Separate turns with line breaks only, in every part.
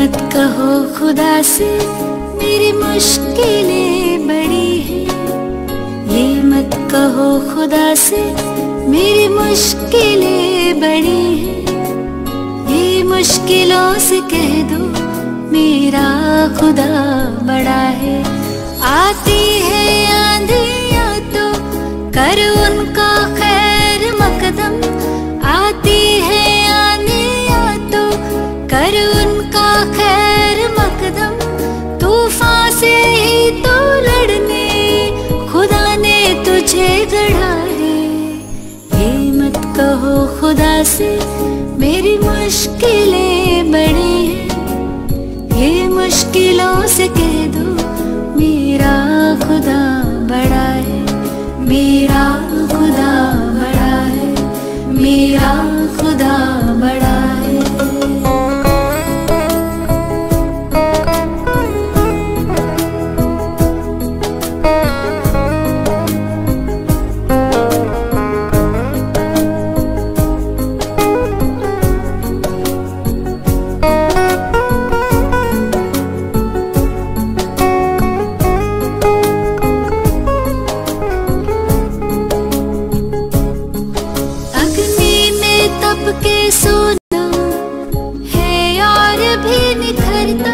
मत कहो खुदा से मेरी मुश्किलें बड़ी हैं। ये मत कहो खुदा से मेरी मुश्किलें बड़ी हैं। ये मुश्किलों से कह दो मेरा खुदा बड़ा है। आती है आंधियाँ तो कर उनका खैर मकदम। आती है आंधियाँ तो कर उनका खैर मकदम। तूफान से ही तो लड़ने खुदा ने तुझे गढ़ा है। ये मत कहो खुदा से मेरी मुश्किलें बड़ी हैं। ये मुश्किलों से कह दो मेरा खुदा बड़ा है। मेरा खुदा बड़ा है। मेरा खुदा बड़ा है। सोना है और भी निखरता।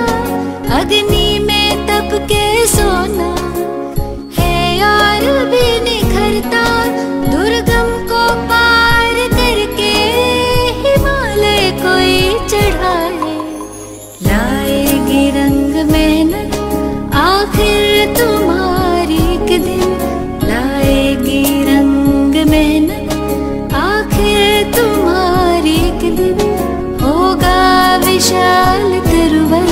अग्नि में तप के सोना है और भी निखरता। दुर्गम को पार करके हिमालय कोई चढ़ा है। लाएगी रंग मेहनत आखिर तुम्हारी एक दिन। लाएगी रंग मेहनत आखिर तुम्हारी एक दिन। होगा विशाल तिरुवर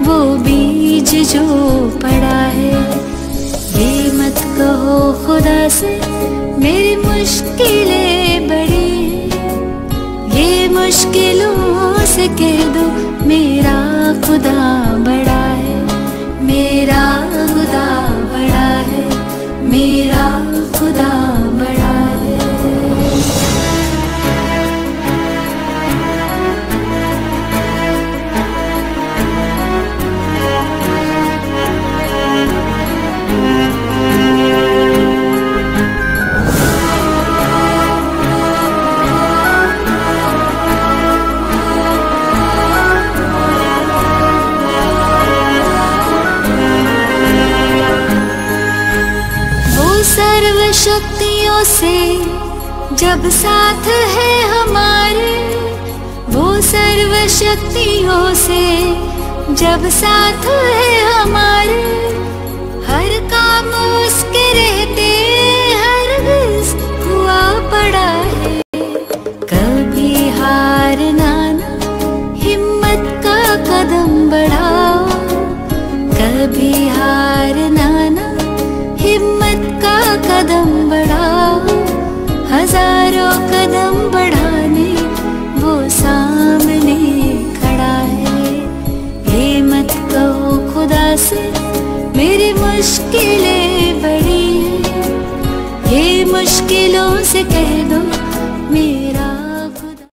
वो बीज जो पड़ा है। ये मत कहो खुदा से मेरी मुश्किलें बड़ी हैं। ये मुश्किलों से कह दो मेरा खुदा बड़ा है। मेरा खुदा बड़ा है। मेरा खुदा बड़ा है। सर्वशक्तियों से जब साथ है हमारे। वो सर्वशक्तियों से जब साथ है हमारे। हर काम उसके रहते हरगिज़ हुआ पड़ा है। कभी हारना ना हिम्मत का कदम बढ़ाओ। कभी हारना ना हिम्मत का कदम बढ़ाओ। हजारों कदम बढ़ाने वो सामने खड़ा है। ये मत कहो खुदा से मेरी मुश्किलें बड़ी हैं। ये मुश्किलों से कह दो मेरा खुदा।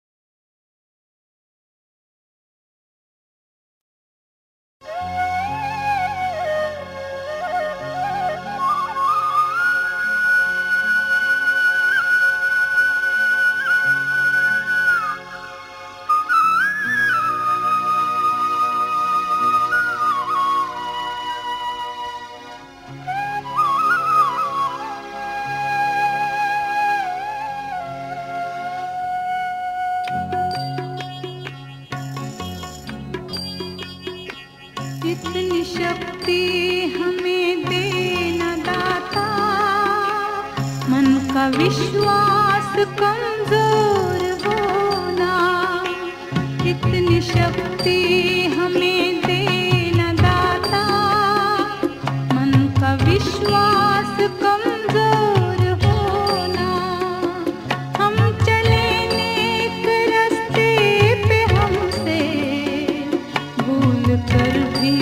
इतनी शक्ति हमें देना दाता। मन का विश्वास कमजोर होना। इतनी शक्ति हमें देना दाता। मन का विश्वास कमजोर होना। हम चले नेक रास्ते पे हमसे भूल कर भी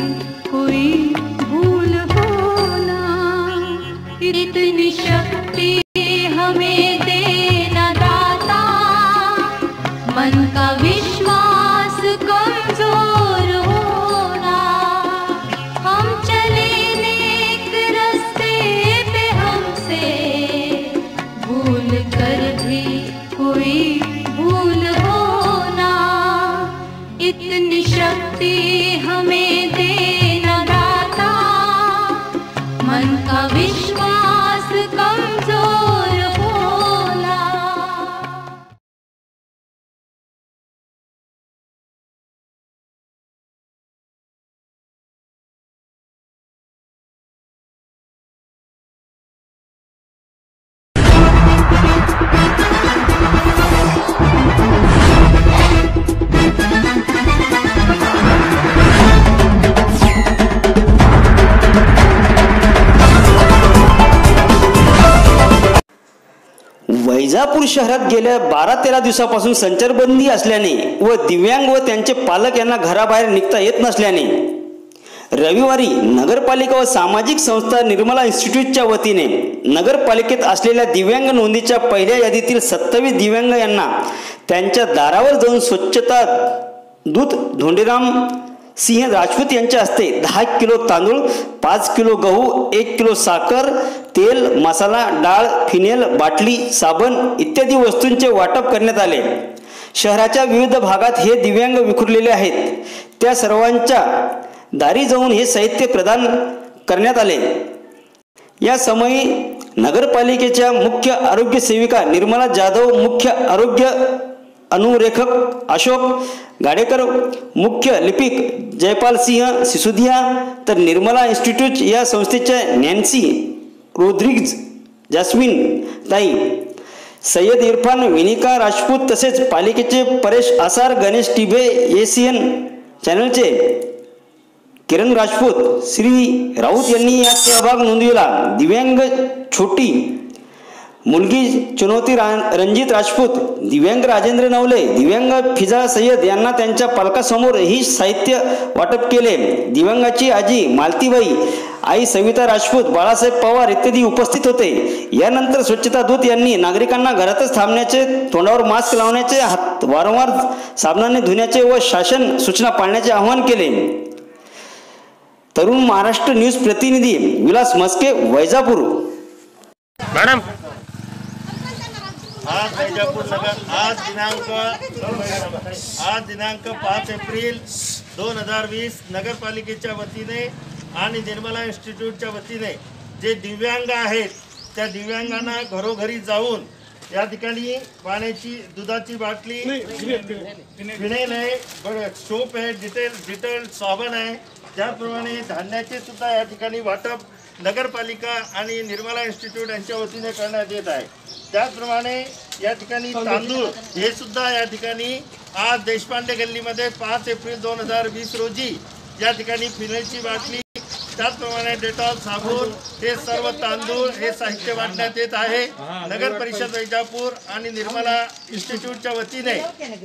कोई भूल होना। इतनी शक्ति हमें देना दाता। मन का विश्वास कमजोर हो शक्ति हमें देना दाता, मन का विश्वास कमजोर होला।
वैजापूर शहरात गेल्या 12-13 दिवसापासून संचारबंदी असल्याने व दिव्यांग व त्यांचे पालक यांना घराबाहेर निघता येत नसल्याने रविवारी नगरपालिका व सामाजिक संस्था निर्मला इन्स्टिट्यूटच्या वतीने नगरपालिकेत असलेल्या दिव्यांग नोंदीच्या पहिल्या यादीतील 27 दिव्यांग यांना त्यांच्या दारावर जाऊन स्वच्छता दूत धोंडीराम सिंह राजपूत यांच्या हस्ते 10 किलो तांदूळ, 5 किलो गहू, 1 किलो साखर, तेल, मसाला, डाळ, फिनेल, बाटली, साबण इत्यादी वस्तूंचे वाटप करण्यात आले। शहराच्या विविध भागात हे दिव्यांग विखुरलेले आहेत, त्या सर्वांच्या दारी जाऊन हे साहित्य प्रदान करण्यात आले। या समयी नगरपालिकेच्या मुख्य आरोग्य सेविका निर्मला जाधव, मुख्य आरोग्य अनुरेखक अशोक गाडेकर, मुख्य लिपिक जयपाल सिंह सिसोदिया, तर निर्मला इन्स्टिट्यूट या संस्थेच्या नॅन्सी रोड्रिग्ज, जास्मिन ताई, सय्यद इरफान, विनिका राजपूत तसेच पालिकेचे परेश आसार, गणेश टिबे, एसीएन चॅनलचे किरण राजपूत, श्री राऊत यांनी यात सहभाग नोंदविला। दिव्यांग छोटी मुलगी चुनौती रणजित राजपूत, दिव्यांग राजेंद्र नवले, दिव्यांग फिजा सय्यद यांना त्यांच्या पालकासमोर ही साहित्य वाटप केले। दिव्यांगाची आजी मालतीबाई, आई सविता राजपूत, बाळासाहेब पवार इत्यादी उपस्थित होते। यानंतर स्वच्छता दूत यांनी नागरिकांना घरातच थांबण्याचे, तोंडावर मास्क लावण्याचे, हात वारंवार साबणाने धुण्याचे व शासन सूचना पाळण्याचे आवाहन केले। तरुण महाराष्ट्र न्यूज प्रतिनिधी विलास मस्के, वैजापूर।
मॅडम, आज वैजापूर नगर आज दिनांक 5 एप्रिल 2020 नगरपालिकेच्या वतीने आणि निर्मला इन्स्टिट्यूटच्या वतीने जे दिव्यांग आहेत त्या दिव्यांगांना घरोघरी जाऊन या ठिकाणी पाण्याची, दुधाची बाटली, फिनेल आहे, सोप आहे, डिटेल साबण आहे, त्याप्रमाणे धान्याचे सुद्धा या ठिकाणी वाटप नगरपालिका आणि निर्मला इन्स्टिट्यूट यांच्या वतीने करण्यात येत आहे। त्याचप्रमाणे या ठिकाणी तांदूळ हे सुद्धा या ठिकाणी आज देशपांडे गल्लीमध्ये 5 एप्रिल 2020 रोजी या ठिकाणी फिनेलची बाटली, त्याचप्रमाणे डेटॉल, साबण हे सर्व तांदूळ हे साहित्य वाटण्यात येत आहे। नगर परिषद वैजापूर आणि निर्मला इन्स्टिट्यूटच्या वतीने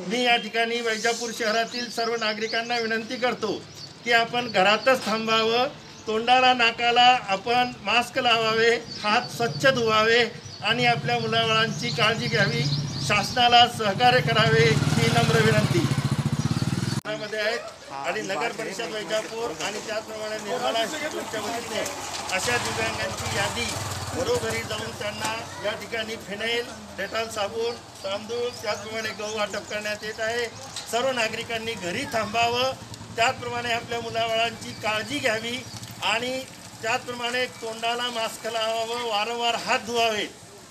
मी या ठिकाणी वैजापूर शहरातील सर्व नागरिकांना विनंती करतो की आपण घरातच थांबावं, तोंडाला नाकाला आपण मास्क लावावे, हात स्वच्छ धुवावे आणि आपल्या मुलाबाळांची काळजी घ्यावी, शासनाला सहकार्य करावे ही नम्र विनंती मध्ये आहेत। आणि नगर परिषद वैजापूर आणि त्याचप्रमाणे निर्मला इन्स्टिट्यूटच्या वतीने अशा दिव्यांगांची यादी घरोघरी जाऊन त्यांना या ठिकाणी फिनेल, डेटॉल, साबण, तांदूळ, त्याचप्रमाणे गहू वाटप करण्यात येत आहे। सर्व नागरिकांनी घरी थांबावं, त्याचप्रमाणे आपल्या मुलाबाळांची काळजी घ्यावी आणि त्याचप्रमाणे तोंडाला मास्क लावावं, वारंवार हात धुवावे।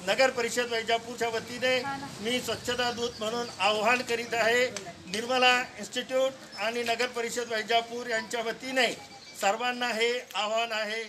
नगर परिषद वैजापूरच्या वतीने मी स्वच्छता दूत म्हणून आवाहन करीत आहे। निर्मला इन्स्टिट्यूट आणि नगर परिषद वैजापूर यांच्या वतीने सर्वांना हे आवाहन आहे।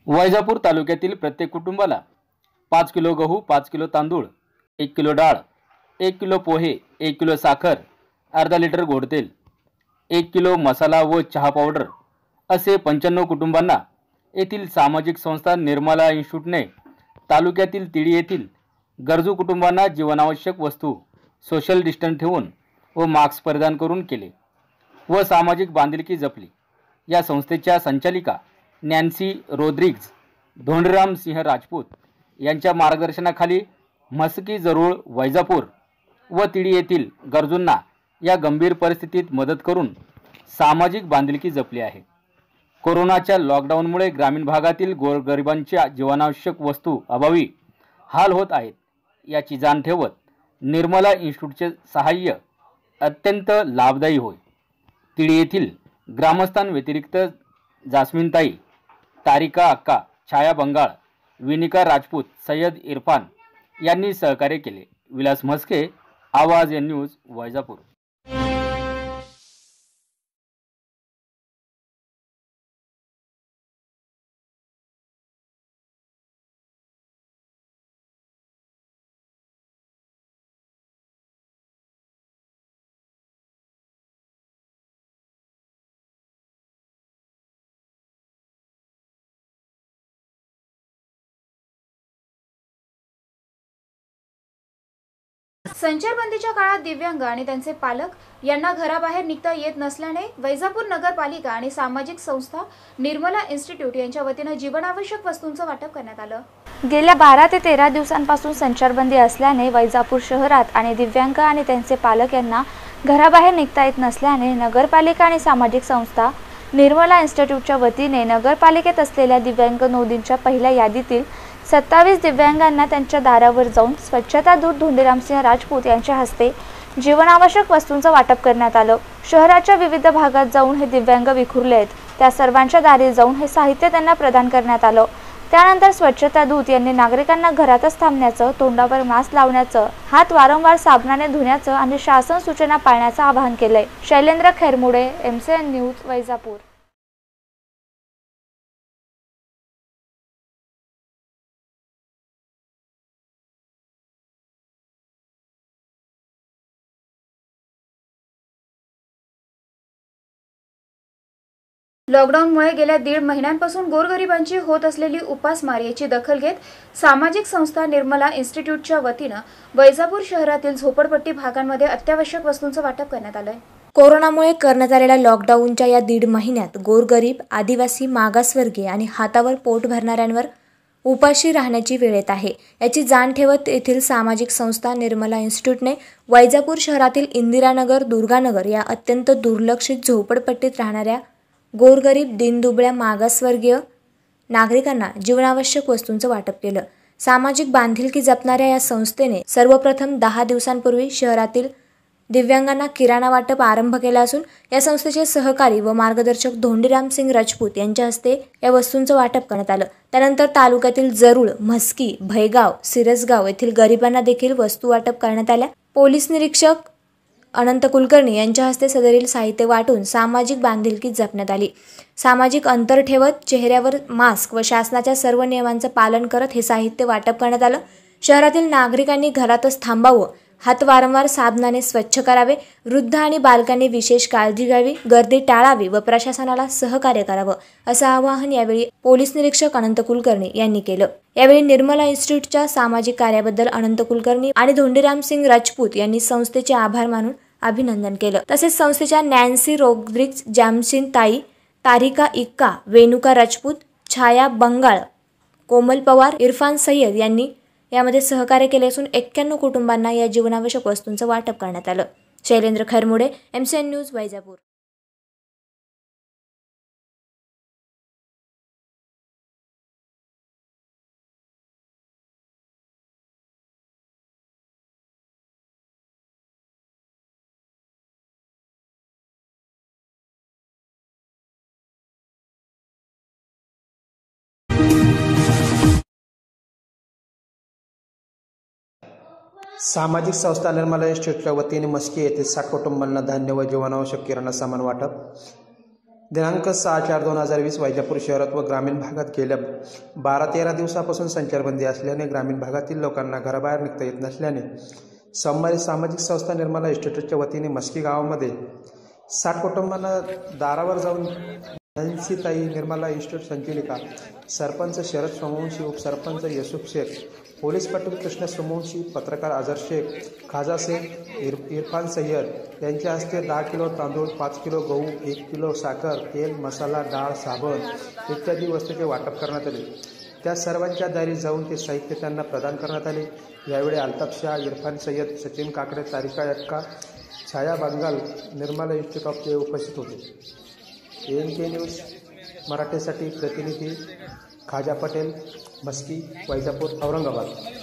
वैजापूर तालुक्यातील प्रत्येक कुटुंबाला 5 किलो गहू, 5 किलो तांदूळ, 1 किलो डाळ, 1 किलो पोहे, 1 किलो साखर, अर्धा लिटर गोड तेल, 1 किलो मसाला व चहा पावडर असे 95 कुटुंबांना येथील सामाजिक संस्था निर्मला इन्स्टिट्यूटने तालुक्यातील तिडी येथील गरजू कुटुंबांना जीवनावश्यक वस्तू सोशल डिस्टन्स ठेवून व मास्क परिधान करून केले व सामाजिक बांधिलकी जपली. या संस्थेच्या संचालिका नॅन्सी रोद्रिग्ज धोंडीराम सिंह राजपूत यांच्या मार्गदर्शनाखाली म्हस्की, जरूळ, वैजापूर व तिडी येथील गरजूंना या गंभीर परिस्थितीत मदत करून सामाजिक बांधिलकी जपली आहे. कोरोनाच्या लॉकडाऊनमुळे ग्रामीण भागातील गोरगरिबांच्या जीवनावश्यक वस्तू अभावी हाल होत आहेत याची जाण ठेवत निर्मला इन्स्टिट्यूटचे सहाय्य अत्यंत लाभदायी होय. तिडी येथील ग्रामस्थांव्यतिरिक्त जास्मिनताई, तारिका अक्का, छाया बंगाळ, विनिका राजपूत, सय्यद इरफान यांनी सहकार्य केले. विलास म्हस्के, आवाज एन न्यूज, वैजापूर.
संचारबंदीच्या काळात दिव्यांग आणि त्यांचे पालक यांना घराबाहेर निघता येत नसल्याने वैजापूर नगरपालिका आणि सामाजिक संस्था निर्मला इन्स्टिट्यूट यांच्या वतीने जीवनावश्यक वस्तूंचं वाटप करण्यात आलं.
गेल्या 12 ते 13 दिवसांपासून संचारबंदी असल्याने वैजापूर शहरात आणि दिव्यांग आणि त्यांचे पालक यांना घराबाहेर निघता येत नसल्याने नगरपालिका आणि सामाजिक संस्था निर्मला इन्स्टिट्यूटच्या वतीने नगरपालिकेत असलेल्या दिव्यांग नोंदींच्या पहिल्या यादीतील 27 दिव्यांगांना त्यांच्या दारावर जाऊन स्वच्छता दूत धोंडीरामसिंह राजपूत यांच्या हस्ते जीवनावश्यक वस्तूंचं वाटप करण्यात आलं. शहराच्या विविध भागात जाऊन हे दिव्यांग विखुरले आहेत. त्या सर्वांच्या दारी जाऊन हे साहित्य त्यांना प्रदान करण्यात आलं. त्यानंतर स्वच्छता दूत यांनी नागरिकांना घरातच थांबण्याचं, तोंडावर मास्क लावण्याचं, हात वारंवार साबणाने धुण्याचं आणि शासन सूचना पाळण्याचं आवाहन केलंय. Shailendra Khairmude, MCN news, Vaijapur.
लॉकडाऊनमुळे गेल्या 1.5 महिन्यांपासून गोरगरिबांची होत असलेली उपासमार याची दखल घेत सामाजिक संस्था निर्मला इन्स्टिट्यूटच्या वतीनं वैजापूर शहरातील झोपडपट्टी भागांमध्ये अत्यावश्यक वस्तूंचं वाटप करण्यात आलंय.
कोरोनामुळे करण्यात आलेल्या लॉकडाऊनच्या या 1.5 महिन्यात गोरगरीब, आदिवासी, मागासवर्गीय आणि हातावर पोट भरणाऱ्यांवर उपाशी राहण्याची वेळ येत आहे. याची जाण ठेवत येथील सामाजिक संस्था निर्मला इन्स्टिट्यूटने वैजापूर शहरातील इंदिरानगर, दुर्गानगर या अत्यंत दुर्लक्षित झोपडपट्टीत राहणाऱ्या गोरगरीब, दीनदुबळ्या, मागासवर्गीय नागरिकांना जीवनावश्यक वस्तूंचं वाटप केलं. सामाजिक बांधिलकी जपणाऱ्या या संस्थेने सर्वप्रथम 10 दिवसांपूर्वी शहरातील दिव्यांगांना किराणा वाटप आरंभ केला असून या संस्थेचे सहकारी व मार्गदर्शक धोंडीरामसिंह राजपूत यांच्या हस्ते या वस्तूंचं वाटप करण्यात आलं. त्यानंतर तालुक्यातील जरूळ, म्हस्की, भैगाव, सिरसगाव येथील गरिबांना देखील वस्तू वाटप करण्यात आल्या. पोलीस निरीक्षक अनंत कुलकर्णी यांच्या हस्ते सदरील साहित्य वाटून सामाजिक बांधिलकी जपण्यात आली. सामाजिक अंतर ठेवत, चेहऱ्यावर मास्क व शासनाच्या सर्व नियमांचं पालन करत हे साहित्य वाटप करण्यात आलं. शहरातील नागरिकांनी घरातच थांबावं, हात वारंवार साबणाने स्वच्छ करावे, वृद्ध आणि बालकांनी विशेष काळजी घ्यावी, गर्दी टाळावी व प्रशासनाला सहकार्य करावं असं आवाहन यावेळी पोलीस निरीक्षक अनंत कुलकर्णी यांनी केलं. यावेळी निर्मला इन्स्टिट्यूटच्या सामाजिक कार्याबद्दल अनंत कुलकर्णी आणि धोंडीरामसिंह राजपूत यांनी संस्थेचे आभार मानून अभिनंदन केलं. तसेच संस्थेच्या नॅन्सी रोद्रिग्ज, जास्मिनताई, तारिका इक्का, वेनुका राजपूत, छाया बंगाळ, कोमल पवार, इरफान सय्यद यांनी यामध्ये सहकार्य केले असून 91 कुटुंबांना या जीवनावश्यक वस्तूंचं वाटप करण्यात आलं. Shailendra Khairmude, MCN news, Vaijapur.
सामाजिक संस्था निर्मला इन्स्टिट्यूटच्या वतीने म्हस्की येथे 60 कुटुंबांना धान्य व जीवनावश्यक किराणा सामान वाटप. दिनांक 6/4/2020 वैजापूर शहरात व ग्रामीण भागात गेल्या 12-13 दिवसापासून संचारबंदी असल्याने ग्रामीण भागातील लोकांना घराबाहेर निघता येत नसल्याने सोमवारी सामाजिक संस्था निर्मला इन्स्टिट्यूटच्या वतीने म्हस्की गावामध्ये 60 कुटुंबांना दारावर जाऊन नॅन्सीताई, निर्मला इन्स्टिट्यूट संचालिका, सरपंच शरद सोमवंशी, उपसरपंच युसुफ शेख, पोलीस पाटील कृष्ण सोमवंशी, पत्रकार अझर शेख, खाजा शेख, इरफान सय्यद यांच्या हस्ते 10 किलो तांदूळ, 5 किलो गहू, 1 किलो साखर, तेल, मसाला, डाळ, साबण इत्यादी वस्तूचे वाटप करण्यात आले. त्या सर्वांच्या दारी जाऊन ते साहित्य त्यांना प्रदान करण्यात आले. यावेळी अल्ताफ शाह, इरफान सय्यद, सचिन काकडे, तारिका यक्का, छाया बंगाल, निर्मला इन्स्टिट्यूट ऑफ उपस्थित होते. ANK न्यूज मराठीसाठी प्रतिनिधी खाजा पटेल, मस्की, वैजापूर, औरंगाबाद.